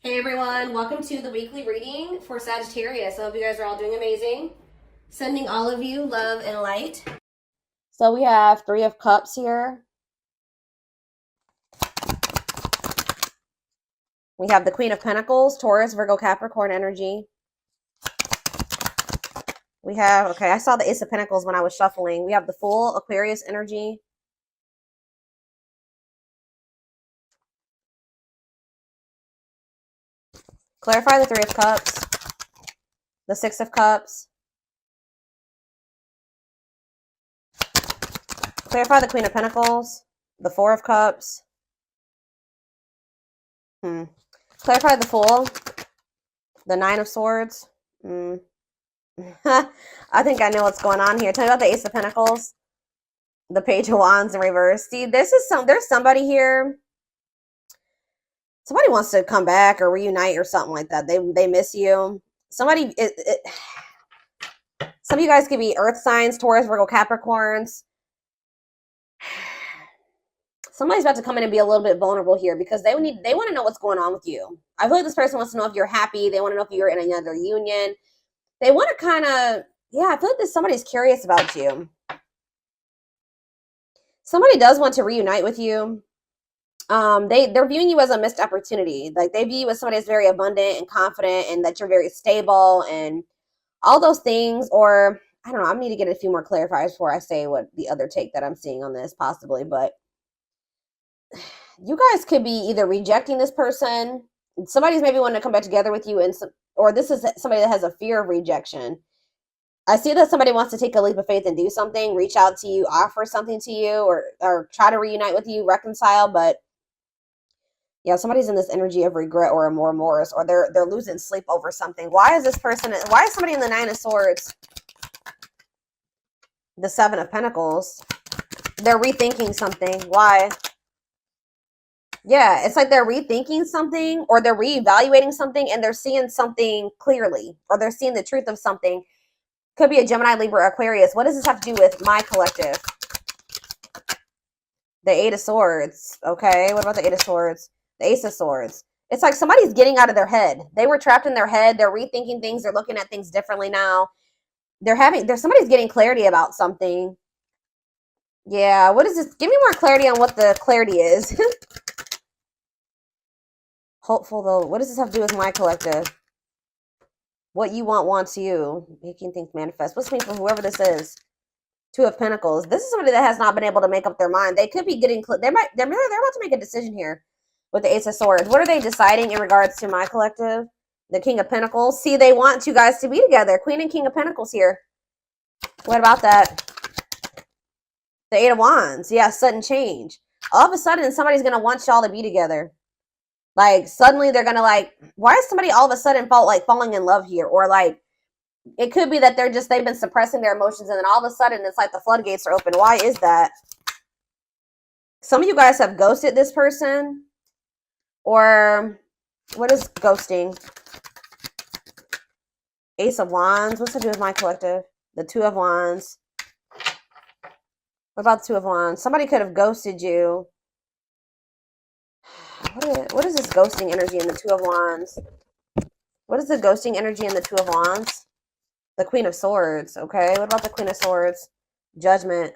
Hey everyone, welcome to the weekly reading for Sagittarius. I hope you guys are all doing amazing. Sending all of you love and light. So we have Three of Cups here. We have the Queen of Pentacles, Taurus, Virgo, Capricorn energy. We have, okay, I saw the Ace of Pentacles when I was shuffling. We have the Fool, Aquarius energy. Clarify the Three of Cups, the Six of Cups. Clarify the Queen of Pentacles, the Four of Cups. Clarify the Fool, the Nine of Swords. I think I know what's going on here. Tell me about the Ace of Pentacles, the Page of Wands in reverse. See, there's somebody here. Somebody wants to come back or reunite or something like that. They miss you. Some of you guys could be earth signs, Taurus, Virgo, Capricorns. Somebody's about to come in and be a little bit vulnerable here because they want to know what's going on with you. I feel like this person wants to know if you're happy. They want to know if you're in another union. They want to kind of, yeah, I feel like somebody's curious about you. Somebody does want to reunite with you. They're viewing you as a missed opportunity. Like they view you as somebody that's very abundant and confident and that you're very stable and all those things. Or I don't know, I need to get a few more clarifiers before I say what the other take that I'm seeing on this possibly. But you guys could be either rejecting this person. Somebody's maybe wanting to come back together with you, or this is somebody that has a fear of rejection. I see that somebody wants to take a leap of faith and do something, reach out to you, offer something to you, or try to reunite with you, reconcile. But yeah, somebody's in this energy of regret or remorse, or they're losing sleep over something. Why is somebody in the Nine of Swords? The Seven of Pentacles. They're rethinking something. Why? Yeah, it's like they're rethinking something or they're reevaluating something and they're seeing something clearly or they're seeing the truth of something. Could be a Gemini, Libra, Aquarius. What does this have to do with my collective? The Eight of Swords. Okay, what about the Eight of Swords? The Ace of Swords. It's like somebody's getting out of their head. They were trapped in their head. They're rethinking things. They're looking at things differently now. Somebody's getting clarity about something. Yeah, what is this? Give me more clarity on what the clarity is. Hopeful though. What does this have to do with my collective? What you want wants you. Making things manifest. What's mean for whoever this is? Two of Pentacles. This is somebody that has not been able to make up their mind. They could be getting. They're about to make a decision here with the Ace of Swords. What are they deciding in regards to my collective? The King of Pentacles. See, they want you guys to be together. Queen and King of Pentacles here. What about that? The Eight of Wands. Yeah, sudden change. All of a sudden, somebody's gonna want y'all to be together. Like suddenly they're gonna like, why is somebody all of a sudden falling in love here? Or like it could be that they've been suppressing their emotions and then all of a sudden it's like the floodgates are open. Why is that? Some of you guys have ghosted this person. Or what is ghosting? Ace of Wands. What's to do with my collective? The Two of Wands. What about the Two of Wands? Somebody could have ghosted you. What is this ghosting energy in the Two of Wands? What is the ghosting energy in the Two of Wands? The Queen of Swords. Okay, what about the Queen of Swords? Judgment.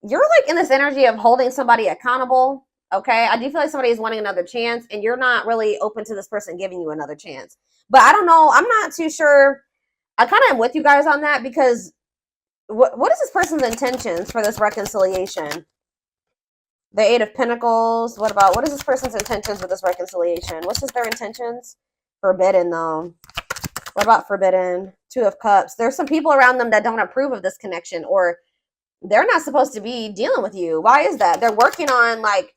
You're like in this energy of holding somebody accountable. Okay, I do feel like somebody is wanting another chance and you're not really open to this person giving you another chance. But I don't know. I'm not too sure. I kind of am with you guys on that because what is this person's intentions for this reconciliation? The Eight of Pentacles. What is this person's intentions with this reconciliation? What's their intentions? Forbidden, though. What about forbidden? Two of Cups. There's some people around them that don't approve of this connection, or they're not supposed to be dealing with you. Why is that? They're working on like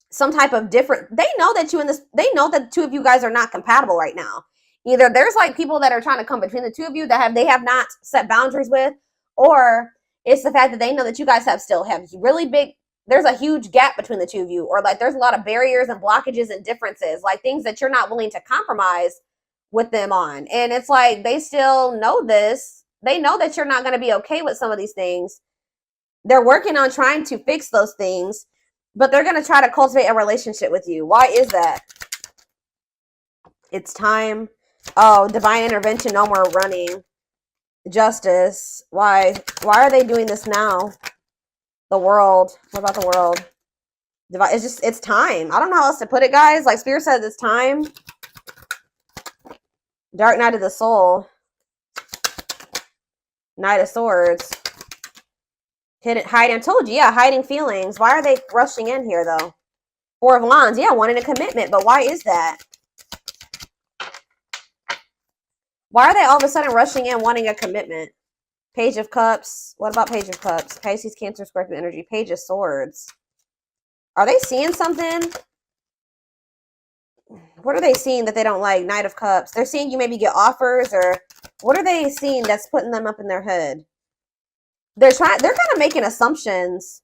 some type of different. They know that they know that the two of you guys are not compatible right now. Either there's like people that are trying to come between the two of you that they have not set boundaries with, or it's the fact that they know that you guys still have really big. There's a huge gap between the two of you, or like there's a lot of barriers and blockages and differences, like things that you're not willing to compromise with them on. And it's like they still know this. They know that you're not going to be okay with some of these things. They're working on trying to fix those things. But they're going to try to cultivate a relationship with you. Why is that? It's time. Oh, divine intervention. No more running. Justice. Why? Why are they doing this now? The world. What about the world? It's just, it's time. I don't know how else to put it, guys. Like Spirit says, it's time. Dark Night of the Soul. Knight of Swords. Hiding. I told you, yeah, hiding feelings. Why are they rushing in here, though? Four of Wands. Yeah, wanting a commitment. But why is that? Why are they all of a sudden rushing in wanting a commitment? Page of Cups. What about Page of Cups? Pisces, Cancer, Scorpio energy. Page of Swords. Are they seeing something? What are they seeing that they don't like? Knight of Cups. They're seeing you maybe get offers, or what are they seeing that's putting them up in their head? They're kind of making assumptions.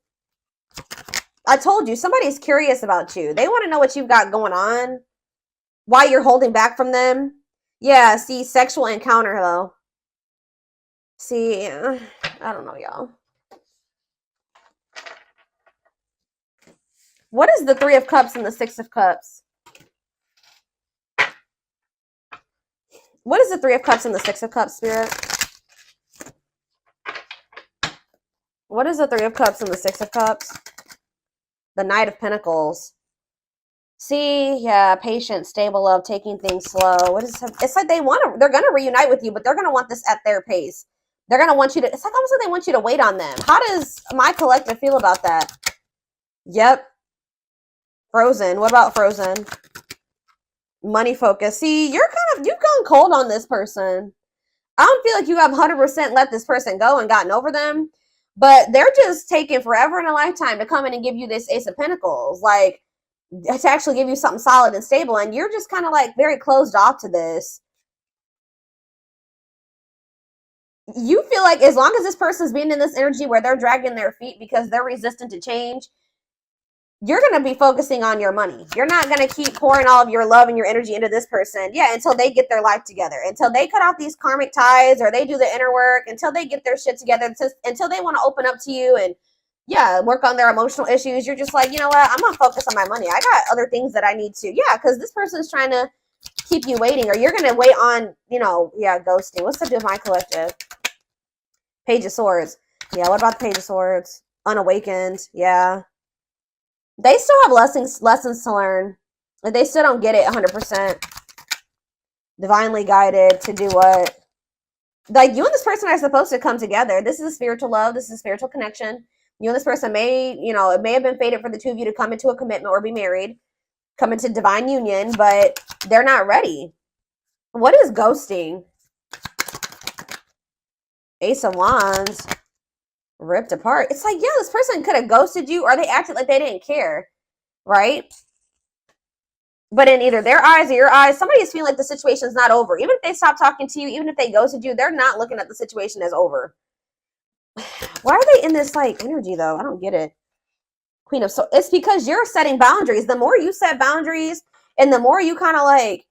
I told you, somebody's curious about you. They want to know what you've got going on. Why you're holding back from them. Yeah, see, sexual encounter, though. See, I don't know, y'all. What is the Three of Cups and the Six of Cups? What is the Three of Cups and the Six of Cups, Spirit? What is the Three of Cups and the Six of Cups? The Knight of Pentacles. See, yeah, patient, stable love, taking things slow. What is it? It's like they're going to reunite with you, but they're going to want this at their pace. They're going to want you to, it's like almost like they want you to wait on them. How does my collective feel about that? Yep. Frozen. What about Frozen? Money focus. See, you've gone cold on this person. I don't feel like you have 100% let this person go and gotten over them, but they're just taking forever and a lifetime to come in and give you this Ace of Pentacles, like to actually give you something solid and stable, and you're just kind of like very closed off to this. You feel like as long as this person's being in this energy where they're dragging their feet because they're resistant to change, you're going to be focusing on your money. You're not going to keep pouring all of your love and your energy into this person. Yeah, until they get their life together. Until they cut off these karmic ties or they do the inner work. Until they get their shit together. Until they want to open up to you and, yeah, work on their emotional issues. You're just like, you know what? I'm going to focus on my money. I got other things that I need to. Yeah, because this person's trying to keep you waiting. Or you're going to wait on, you know, yeah, ghosting. What's up with my collective? Page of Swords. Yeah, what about the Page of Swords? Unawakened. Yeah. They still have lessons to learn. They still don't get it 100%. Divinely guided to do what? Like, you and this person are supposed to come together. This is a spiritual love. This is a spiritual connection. You and this person may, you know, it may have been fated for the two of you to come into a commitment or be married. Come into divine union, but they're not ready. What is ghosting? Ace of Wands. Ripped apart. It's like, yeah, this person could have ghosted you, or they acted like they didn't care, right? But in either their eyes or your eyes, somebody is feeling like the situation's not over. Even if they stop talking to you, even if they ghosted you, they're not looking at the situation as over. Why are they in this like energy though? I don't get it. Queen of Swords. It's because you're setting boundaries. The more you set boundaries and the more you kind of like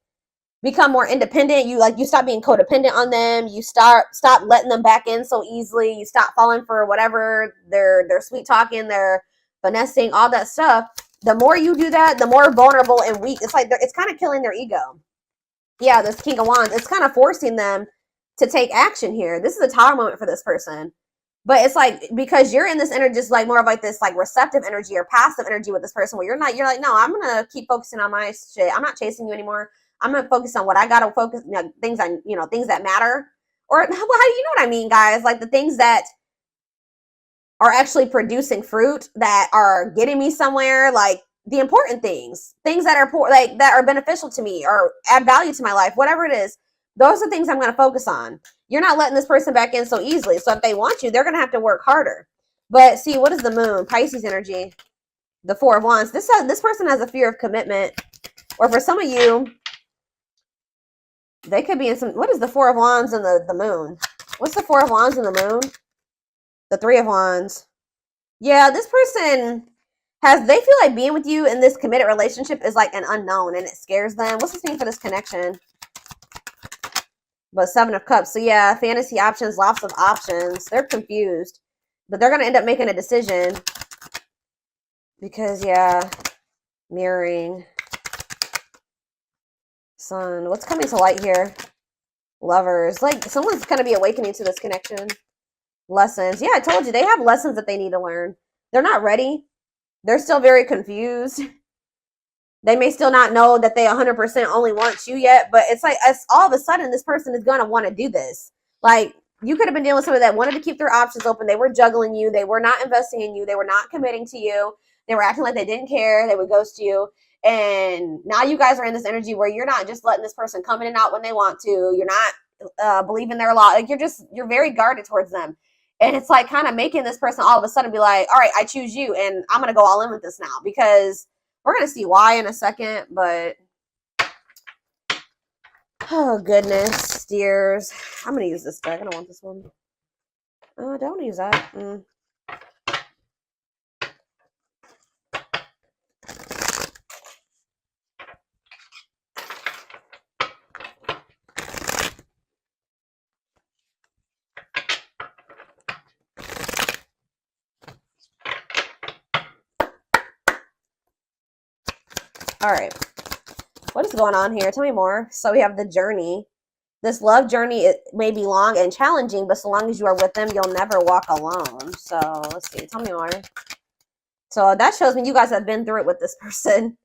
become more independent, you stop being codependent on them, you stop letting them back in so easily, you stop falling for whatever they're sweet talking, they're finessing, all that stuff. The more you do that, the more vulnerable and weak. It's like it's kind of killing their ego. Yeah, this King of Wands, it's kind of forcing them to take action here. This is a Tower moment for this person. But it's like, because you're in this energy, just like more of like this like receptive energy or passive energy with this person where you're like, no, I'm gonna keep focusing on my shit. I'm not chasing you anymore. I'm gonna focus on what I gotta focus, you know, things that matter. Or how do you know what I mean, guys? Like the things that are actually producing fruit, that are getting me somewhere, like the important things that are that are beneficial to me or add value to my life, whatever it is. Those are things I'm gonna focus on. You're not letting this person back in so easily. So if they want you, they're gonna have to work harder. But see, what is the moon? Pisces energy. The Four of Wands. This person has a fear of commitment. Or for some of you, they could be in some, what is the Four of Wands and the moon? What's the Four of Wands and the moon? The Three of Wands. Yeah, this person they feel like being with you in this committed relationship is like an unknown and it scares them. What's this mean for this connection? But Seven of Cups. So yeah, fantasy options, lots of options. They're confused. But they're going to end up making a decision. Because, yeah, mirroring. Sun. What's coming to light here? Lovers. Like, someone's going to be awakening to this connection. Lessons. Yeah, I told you. They have lessons that they need to learn. They're not ready. They're still very confused. They may still not know that they 100% only want you yet, but it's like all of a sudden this person is going to want to do this. Like, you could have been dealing with somebody that wanted to keep their options open. They were juggling you. They were not investing in you. They were not committing to you. They were acting like they didn't care. They would ghost you. And now you guys are in this energy where you're not just letting this person come in and out when they want to. You're not believing their law. Like, you're very guarded towards them. And it's like kind of making this person all of a sudden be like, all right, I choose you. And I'm going to go all in with this now, because we're going to see why in a second. But, oh, goodness, dears. I'm going to use this deck. I don't want this one. I don't want to use that. All right. What is going on here? Tell me more. So we have the journey. This love journey, it may be long and challenging, but so long as you are with them, you'll never walk alone. So let's see. Tell me more. So that shows me you guys have been through it with this person.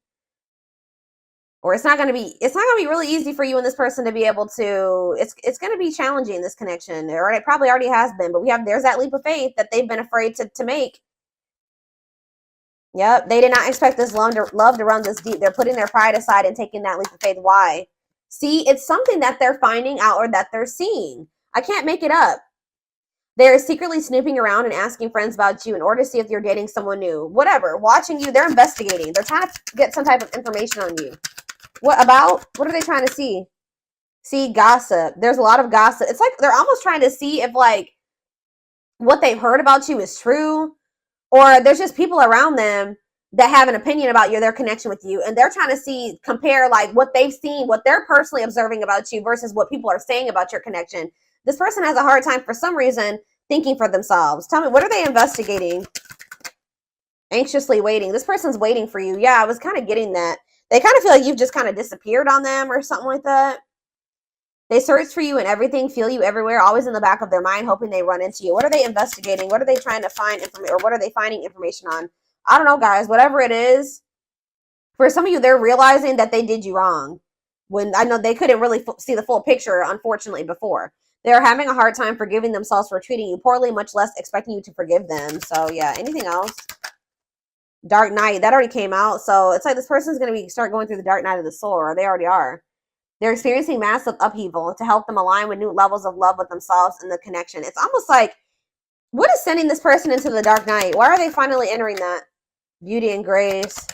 Or it's not going to be really easy for you and this person to be able to, it's going to be challenging, this connection. Or it probably already has been, but there's that leap of faith that they've been afraid to make. Yep, they did not expect this love to run this deep. They're putting their pride aside and taking that leap of faith. Why? See, it's something that they're finding out or that they're seeing. I can't make it up. They're secretly snooping around and asking friends about you in order to see if you're dating someone new. Whatever, watching you, they're investigating. They're trying to get some type of information on you. What about? What are they trying to see? See, gossip. There's a lot of gossip. It's like they're almost trying to see if, like, what they've heard about you is true. Or there's just people around them that have an opinion about their connection with you. And they're trying to compare like what they've seen, what they're personally observing about you versus what people are saying about your connection. This person has a hard time for some reason thinking for themselves. Tell me, what are they investigating? Anxiously waiting. This person's waiting for you. Yeah, I was kind of getting that. They kind of feel like you've just kind of disappeared on them or something like that. They search for you and everything, feel you everywhere, always in the back of their mind, hoping they run into you. What are they investigating? What are they trying to find information, or what are they finding information on? I don't know, guys. Whatever it is, for some of you, they're realizing that they did you wrong. When I know they couldn't really see the full picture, unfortunately, before. They're having a hard time forgiving themselves for treating you poorly, much less expecting you to forgive them. So, yeah, anything else? Dark night, that already came out. So, it's like this person's going to start going through the dark night of the soul, or they already are. They're experiencing massive upheaval to help them align with new levels of love with themselves and the connection. It's almost like, what is sending this person into the dark night? Why are they finally entering that? Beauty and grace.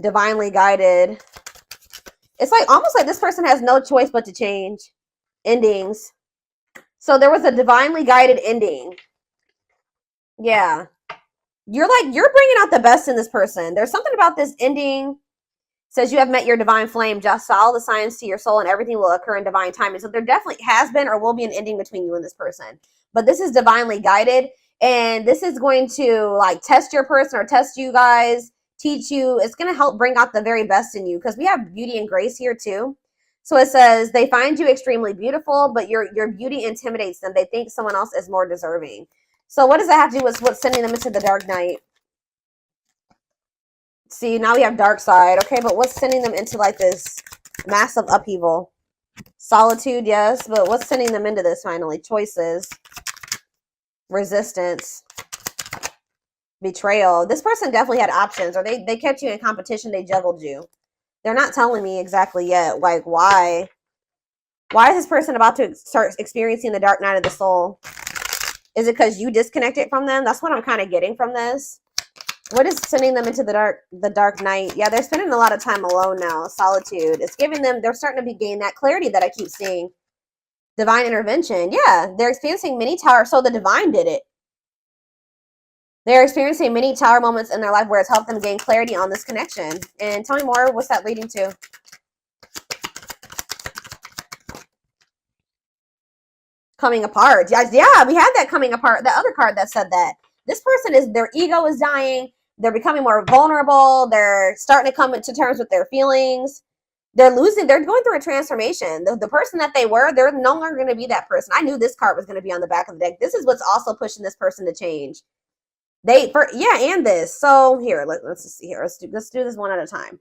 Divinely guided. It's like almost like this person has no choice but to change. Endings. So there was a divinely guided ending. Yeah. You're bringing out the best in this person. There's something about this ending. Says you have met your divine flame. Just follow the signs to your soul and everything will occur in divine timing. So there definitely has been or will be an ending between you and this person. But this is divinely guided. And this is going to like test your person or test you guys, teach you. It's going to help bring out the very best in you, because we have beauty and grace here too. So it says they find you extremely beautiful, but your beauty intimidates them. They think someone else is more deserving. So what does that have to do with what's sending them into the dark night? See, now we have dark side. Okay, but what's sending them into like this massive upheaval? Solitude, yes, but what's sending them into this finally? Choices. Resistance. Betrayal. This person definitely had options, or they kept you in competition. They juggled you. They're not telling me exactly yet, like, why. Why is this person about to start experiencing the dark night of the soul? Is it because you disconnected from them? That's what I'm kind of getting from this. What is sending them into the dark night? Yeah, they're spending a lot of time alone now. Solitude. It's giving them, they're starting to gain that clarity that I keep seeing. Divine intervention. Yeah, they're experiencing many tower. So the divine did it. They're experiencing many tower moments in their life where it's helped them gain clarity on this connection. And tell me more. What's that leading to? Coming apart. Yeah, we had that coming apart. The other card that said that. this person is, their ego is dying. They're becoming more vulnerable. They're starting to come to terms with their feelings. They're going through a transformation. The person that they were, they're no longer going to be that person. I knew this card was going to be on the back of the deck. This is what's also pushing this person to change. And this. So here, let's just see here. Let's do this one at a time.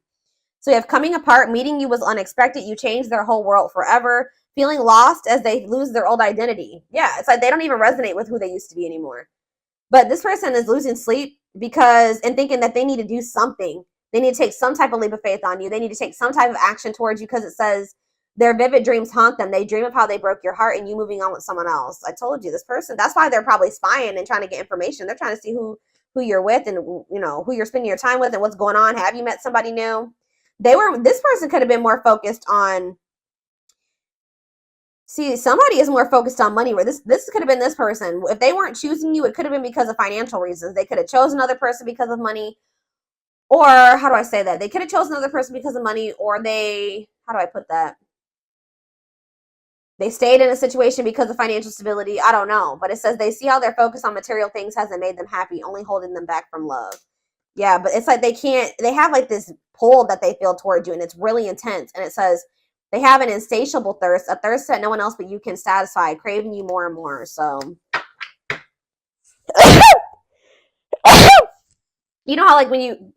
So you have coming apart, meeting you was unexpected. You changed their whole world forever. Feeling lost as they lose their old identity. Yeah, it's like they don't even resonate with who they used to be anymore. But this person is losing sleep and thinking that they need to do something. They need to take some type of leap of faith on you. They need to take some type of action towards you, because it says their vivid dreams haunt them. They dream of how they broke your heart and you moving on with someone else. I told you, this person, that's why they're probably spying and trying to get information. They're trying to see who you're with and, you know, who you're spending your time with and what's going on. Have you met somebody new? This person could have been more focused on, somebody is more focused on money, where this could have been this person. If they weren't choosing you, it could have been because of financial reasons. They could have chosen another person because of money. Or how do I say that? They could have chosen another person because of money, or how do I put that? They stayed in a situation because of financial stability. I don't know. But it says they see how their focus on material things hasn't made them happy, only holding them back from love. Yeah, but it's like they have like this pull that they feel towards you, and it's really intense. And it says they have an insatiable thirst, a thirst that no one else but you can satisfy, craving you more and more. So, you know how like when you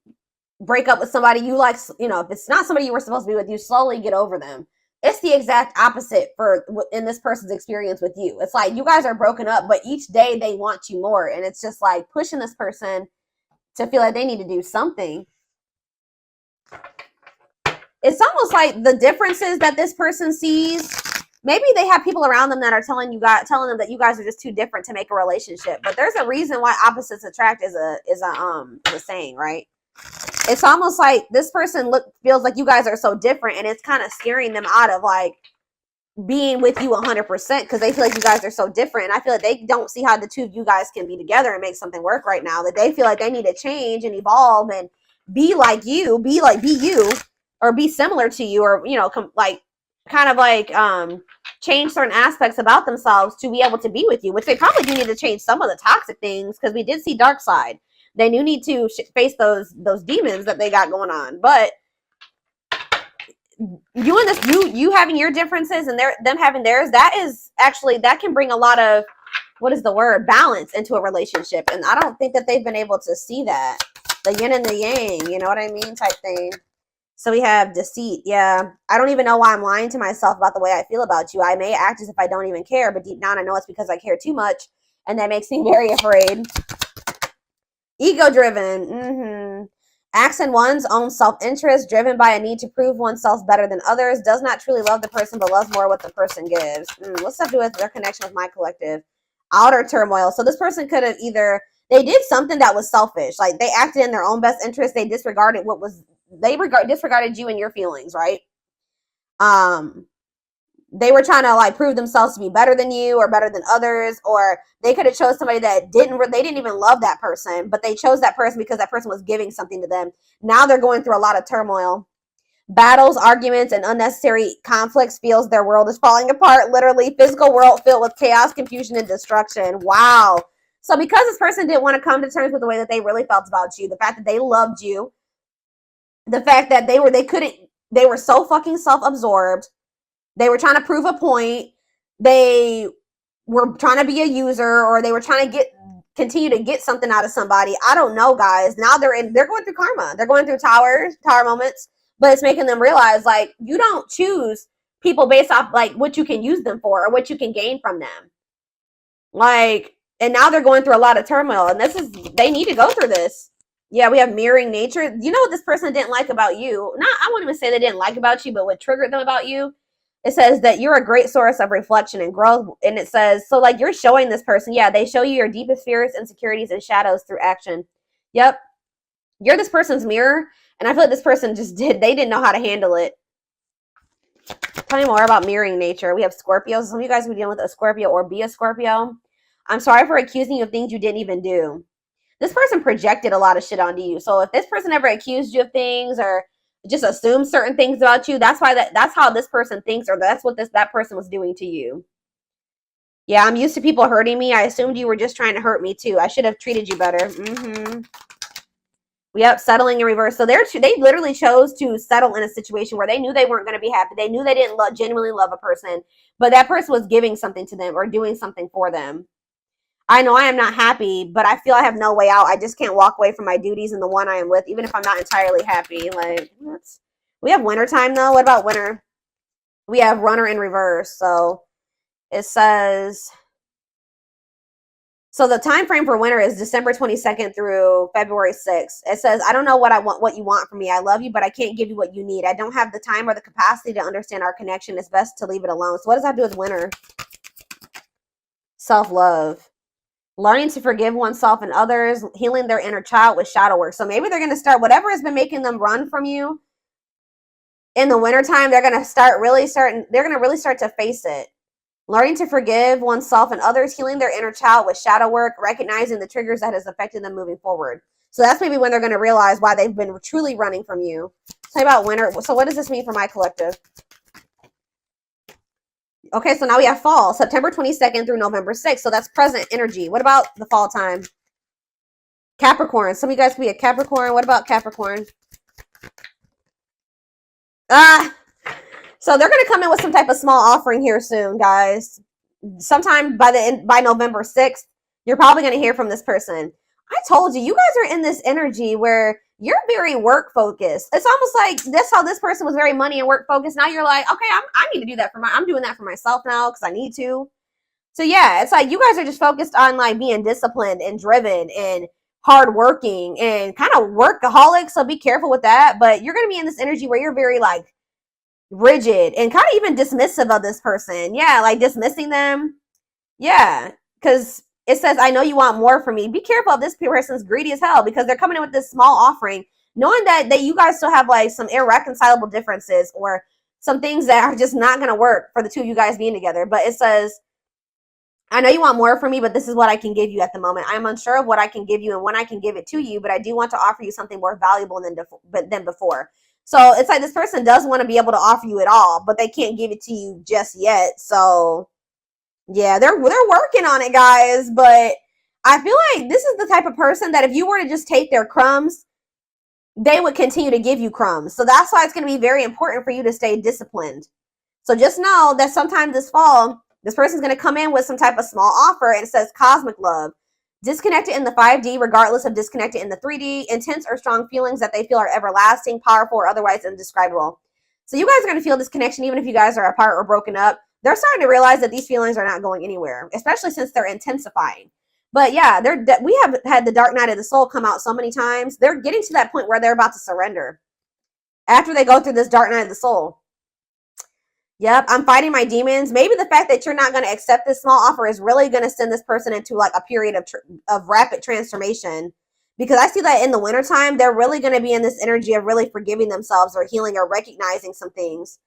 break up with somebody, you like, you know, if it's not somebody you were supposed to be with, you slowly get over them. It's the exact opposite in this person's experience with you. It's like you guys are broken up, but each day they want you more. And it's just like pushing this person to feel like they need to do something. It's almost like the differences that this person sees, maybe they have people around them that are telling them that you guys are just too different to make a relationship. But there's a reason why opposites attract is a saying, right? It's almost like this person feels like you guys are so different, and it's kind of scaring them out of like being with you 100%, because they feel like you guys are so different. And I feel like they don't see how the two of you guys can be together and make something work right now. That they feel like they need to change and evolve and be like you, be you, or be similar to you, or, you know, change certain aspects about themselves to be able to be with you, which they probably do need to change some of the toxic things, because we did see dark side. They do need to face those demons that they got going on. But you having your differences and them having theirs, that can bring a lot of, balance into a relationship. And I don't think that they've been able to see that. The yin and the yang, you know what I mean, type thing. So we have deceit. Yeah, I don't even know why I'm lying to myself about the way I feel about you. I may act as if I don't even care, but deep down I know it's because I care too much, and that makes me very afraid. Ego-driven. Acts in one's own self-interest, driven by a need to prove oneself better than others, does not truly love the person, but loves more what the person gives. What's that do with their connection with my collective? Outer turmoil. So this person could have they did something that was selfish. Like they acted in their own best interest. They disregarded disregarded you and your feelings, right? They were trying to like prove themselves to be better than you or better than others, or they could have chose somebody that they didn't even love that person, but they chose that person because that person was giving something to them. Now they're going through a lot of turmoil. Battles, arguments, and unnecessary conflicts feels their world is falling apart. Literally, physical world filled with chaos, confusion, and destruction. Wow. So because this person didn't want to come to terms with the way that they really felt about you, the fact that they loved you, the fact that they were so fucking self-absorbed. They were trying to prove a point. They were trying to be a user, or they were trying to continue to get something out of somebody. I don't know, guys. Now they're going through karma. They're going through tower moments, but it's making them realize like you don't choose people based off like what you can use them for or what you can gain from them. Like, and now they're going through a lot of turmoil, and they need to go through this. Yeah, we have mirroring nature. You know what this person didn't like about you? I won't even say they didn't like about you, but what triggered them about you? It says that you're a great source of reflection and growth. And it says, so like you're showing this person, yeah, they show you your deepest fears, insecurities, and shadows through action. Yep. You're this person's mirror. And I feel like this person they didn't know how to handle it. Tell me more about mirroring nature. We have Scorpios. Some of you guys who are dealing with a Scorpio or be a Scorpio. I'm sorry for accusing you of things you didn't even do. This person projected a lot of shit onto you. So if this person ever accused you of things or just assume certain things about you, that's how this person thinks, or that's what that person was doing to you. Yeah, I'm used to people hurting me. I assumed you were just trying to hurt me too. I should have treated you better. Yep, settling in reverse. So they literally chose to settle in a situation where they knew they weren't going to be happy. They knew they didn't genuinely love a person, but that person was giving something to them or doing something for them. I know I am not happy, but I feel I have no way out. I just can't walk away from my duties and the one I am with, even if I'm not entirely happy. Like, we have winter time though. What about winter? We have runner in reverse. So it says, so the time frame for winter is December 22nd through February 6th. It says, I don't know what you want from me. I love you, but I can't give you what you need. I don't have the time or the capacity to understand our connection. It's best to leave it alone. So what does that do with winter? Self-love. Learning to forgive oneself and others, healing their inner child with shadow work. So maybe they're going to start, whatever has been making them run from you in the wintertime, they're going to really start to face it. Learning to forgive oneself and others, healing their inner child with shadow work, recognizing the triggers that has affected them moving forward. So that's maybe when they're going to realize why they've been truly running from you. Tell me about winter. So what does this mean for my collective? Okay, so now we have fall, September 22nd through November 6th. So that's present energy. What about the fall time? Capricorn. Some of you guys could be a Capricorn. What about Capricorn? So they're going to come in with some type of small offering here soon, guys. Sometime by November 6th, you're probably going to hear from this person. I told you, you guys are in this energy where you're very work focused. It's almost like that's how this person was very money and work focused. Now you're like, okay, I need to do that I'm doing that for myself now because I need to. So yeah, it's like you guys are just focused on like being disciplined and driven and hardworking and kind of workaholic. So be careful with that. But you're going to be in this energy where you're very like rigid and kind of even dismissive of this person. Yeah, like dismissing them. Yeah, because it says, I know you want more from me. Be careful if this person's greedy as hell because they're coming in with this small offering, knowing that you guys still have like some irreconcilable differences or some things that are just not going to work for the two of you guys being together. But it says, I know you want more from me, but this is what I can give you at the moment. I'm unsure of what I can give you and when I can give it to you, but I do want to offer you something more valuable than before. So it's like this person does want to be able to offer you it all, but they can't give it to you just yet. So yeah, they're working on it, guys. But I feel like this is the type of person that if you were to just take their crumbs, they would continue to give you crumbs. So that's why it's going to be very important for you to stay disciplined. So just know that sometime this fall, this person's going to come in with some type of small offer and it says cosmic love. Disconnected in the 5D, regardless of disconnected in the 3D, intense or strong feelings that they feel are everlasting, powerful, or otherwise indescribable. So you guys are going to feel this connection even if you guys are apart or broken up. They're starting to realize that these feelings are not going anywhere, especially since they're intensifying. But yeah, we have had the dark night of the soul come out so many times. They're getting to that point where they're about to surrender after they go through this dark night of the soul. Yep, I'm fighting my demons. Maybe the fact that you're not going to accept this small offer is really going to send this person into like a period of rapid transformation. Because I see that in the wintertime, they're really going to be in this energy of really forgiving themselves or healing or recognizing some things.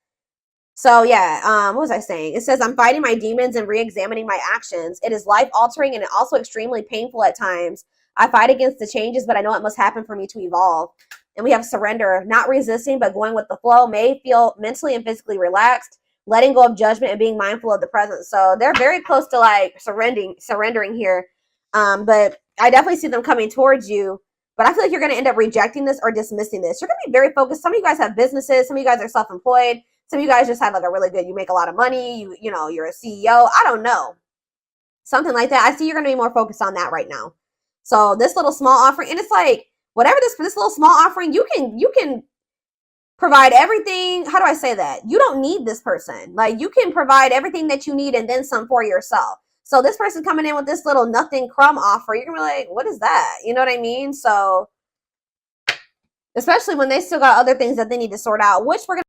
So yeah, what was I saying? It says, I'm fighting my demons and re-examining my actions. It is life-altering and also extremely painful at times. I fight against the changes, but I know it must happen for me to evolve. And we have surrender, not resisting, but going with the flow, may feel mentally and physically relaxed, letting go of judgment and being mindful of the present. So they're very close to like surrendering here. But I definitely see them coming towards you. But I feel like you're going to end up rejecting this or dismissing this. You're going to be very focused. Some of you guys have businesses. Some of you guys are self-employed. Some of you guys just have like a really good, you make a lot of money. You know, you're a CEO. I don't know. Something like that. I see you're going to be more focused on that right now. So this little small offering, and it's like, whatever this little small offering, you can provide everything. How do I say that? You don't need this person. Like you can provide everything that you need and then some for yourself. So this person coming in with this little nothing crumb offer, you're going to be like, what is that? You know what I mean? So especially when they still got other things that they need to sort out, which we're going to